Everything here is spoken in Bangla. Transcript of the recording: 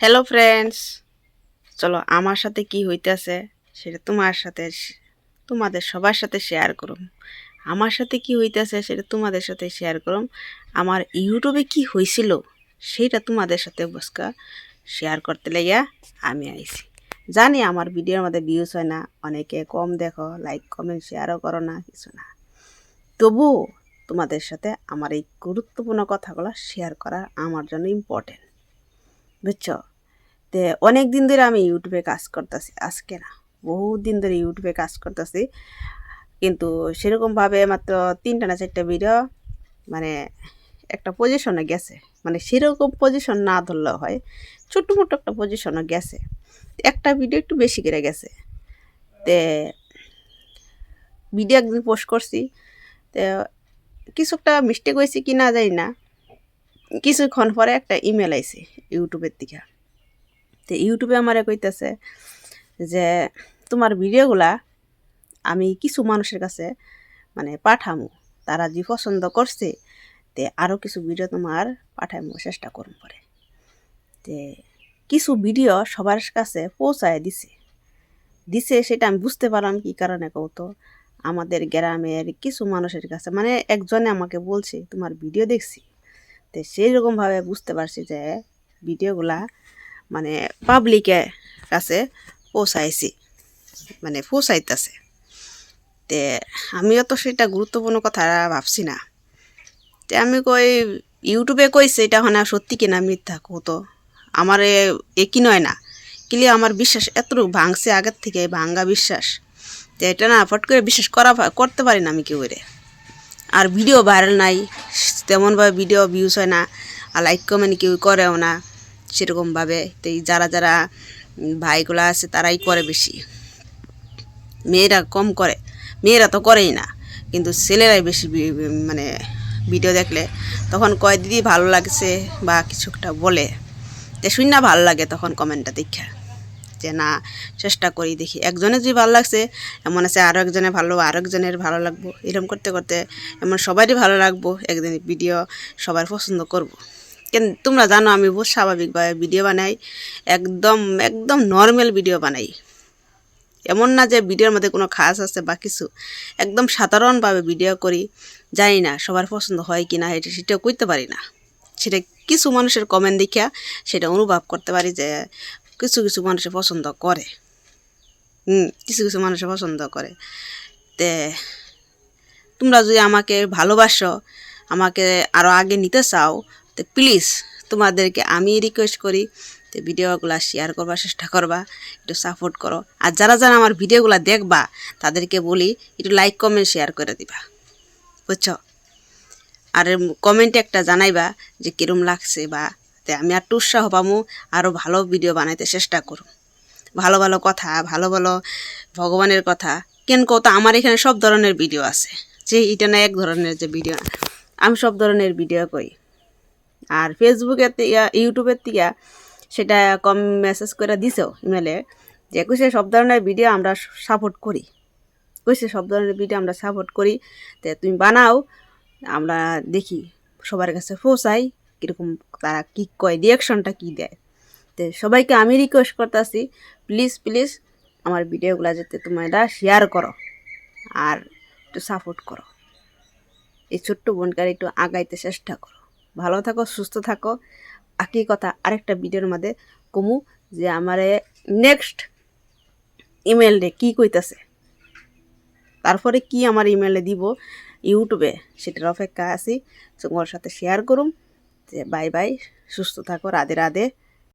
হ্যালো ফ্রেন্ডস, চলো আমার সাথে কি হইতেছে সেটা তোমাদের সবার সাথে শেয়ার করুম। আমার সাথে কি হইতেছে সেটা তোমাদের সাথে শেয়ার করুম। আমার ইউটিউবে কি হয়েছিল সেটা তোমাদের সাথে বসকা শেয়ার করতে লাইয়া আমি আইছি। জানি আমার ভিডিওর মধ্যে ভিউজ হয় না, অনেকে কম দেখো, লাইক কমেন্ট শেয়ারও করো না, কিছু না। তবুও তোমাদের সাথে আমার এই গুরুত্বপূর্ণ কথাগুলো শেয়ার করা আমার জন্য ইম্পর্টেন্ট, বুঝছো? তে অনেক দিন ধরে আমি ইউটিউবে কাজ করতেছি, আজকে না, বহুত দিন ধরে ইউটিউবে কাজ করতেছি। কিন্তু সেরকমভাবে মাত্র 3টা না 4টা ভিডিও মানে একটা পজিশনে গেছে, মানে সেরকম পজিশন না ধরলেও হয়, ছোট্ট মোটো একটা পজিশনে গেছে। একটা ভিডিও একটু বেশি করে গেছে। তে ভিডিও একদিন পোস্ট করছি, তো কিছু একটা মিস্টেক হয়েছে কি না জানি না, কিছুক্ষণ পরে একটা ইমেল আইছে ইউটিউবের দিকে। তো ইউটিউবে আমারে কইতেছে যে তোমার ভিডিওগুলা আমি কিছু মানুষের কাছে মানে পাঠামু, তারা যে পছন্দ করছে তে আরও কিছু ভিডিও তোমার পাঠামু, চেষ্টা করুন পরে। তে কিছু ভিডিও সবার কাছে পৌঁছায় দিছে দিছে সেটা আমি বুঝতে পারলাম কি কারণে কৌতো। আমাদের গ্রামের কিছু মানুষের কাছে, মানে একজনে আমাকে বলছে তোমার ভিডিও দেখছি, তো সেই রকমভাবে বুঝতে পারছি যে ভিডিওগুলা মানে পাবলিকের কাছে পৌঁছাইছি, মানে পৌঁছাইতেছে। তে আমিও তো সেটা গুরুত্বপূর্ণ কথা ভাবছি না। তে আমি কই ইউটিউবে কইছে এটা হয় না, সত্যি কিনা মিথ্যা কতো আমার একই নয় না। কিলি আমার বিশ্বাস এতটুকু ভাঙছে আগের থেকে, ভাঙ্গা বিশ্বাস। তো এটা না ফট করে বিশ্বাস করতে পারি না আমি কেউ করে। আর ভিডিও ভাইরাল নাই, তেমনভাবে ভিডিও ভিউজ হয় না, আর লাইক কমেন্ট কেউ করেও না সেরকমভাবে। তো এই যারা যারা ভাইগুলো আছে তারাই করে বেশি, মেয়েরা কম করে। মেয়েরা তো করেই না, কিন্তু ছেলেরাই বেশি মানে ভিডিও দেখলে তখন কয় দিদি ভালো লাগছে বা কিছু একটা বলে, তো শুন না ভালো লাগে তখন কমেন্টটা দেখা যে না চেষ্টা করি দেখি, একজনের যদি ভালো লাগছে এমন আছে আরও একজনের ভালো, আরও একজনের ভালো লাগবো, এরকম করতে করতে এমন সবারই ভালো লাগবো, একদিন ভিডিও সবার পছন্দ করব। কিন্তু তোমরা জানো আমি বহুত স্বাভাবিকভাবে ভিডিও বানাই, একদম একদম নর্মাল ভিডিও বানাই। এমন না যে ভিডিওর মধ্যে কোনো খাস আছে বা কিছু, একদম সাধারণভাবে ভিডিও করি। জানি না সবার পছন্দ হয় কি না, সেটাও করতে পারি না। সেটা কিছু মানুষের কমেন্ট দেখিয়া সেটা অনুভব করতে পারি যে কিছু কিছু মানুষের পছন্দ করে। কিছু কিছু মানুষের পছন্দ করে। তে তোমরা যদি আমাকে ভালোবাসো, আমাকে আরও আগে নিতে চাও, তো প্লিজ তোমাদেরকে আমি রিকোয়েস্ট করি, তো ভিডিওগুলো শেয়ার করবার চেষ্টা করবা, একটু সাপোর্ট করো। আর যারা যারা আমার ভিডিওগুলো দেখবা তাদেরকে বলি একটু লাইক কমেন্ট শেয়ার করে দিবা, বুঝছো? আর কমেন্টে একটা জানাইবা যে কীরম লাগছে, বা তে আমি আর উৎসাহ পাবো আরও ভালো ভিডিও বানাইতে চেষ্টা করো। ভালো ভালো কথা, ভালো ভালো ভগবানের কথা কেন কত, আমার এখানে সব ধরনের ভিডিও আছে, যে এটা না এক ধরনের যে ভিডিও, আমি সব ধরনের ভিডিও করি। আর ফেসবুকের ইউটিউবের থেকে সেটা কম মেসেজ করে দিছেও ইমেলে যে কইছে সব ধরনের ভিডিও আমরা সাপোর্ট করি, কইছে সব ধরনের ভিডিও আমরা সাপোর্ট করি, তো তুমি বানাও, আমরা দেখি সবার কাছে পৌঁছাই কীরকম, তারা কী কয়, রিয়াকশনটা কী দেয়। তো সবাইকে আমি রিকোয়েস্ট করতেছি প্লিজ প্লিজ আমার ভিডিওগুলো যাতে তোমরা শেয়ার করো আর একটু সাপোর্ট করো, এই ছোট্ট বোনকার একটু আগাইতে চেষ্টা করো। ভালো থাকো, সুস্থ থাকো। একই কথা আরেকটা ভিডিওর মধ্যে কমু যে আমারে নেক্সট ইমেলে কী কইতাছে, তারপরে কি আমার ইমেলে দিব ইউটিউবে, সেটার অপেক্ষা আছি। তোমার সাথে শেয়ার করুম। যে বাই বাই, সুস্থ থাকো, রাধে রাধে।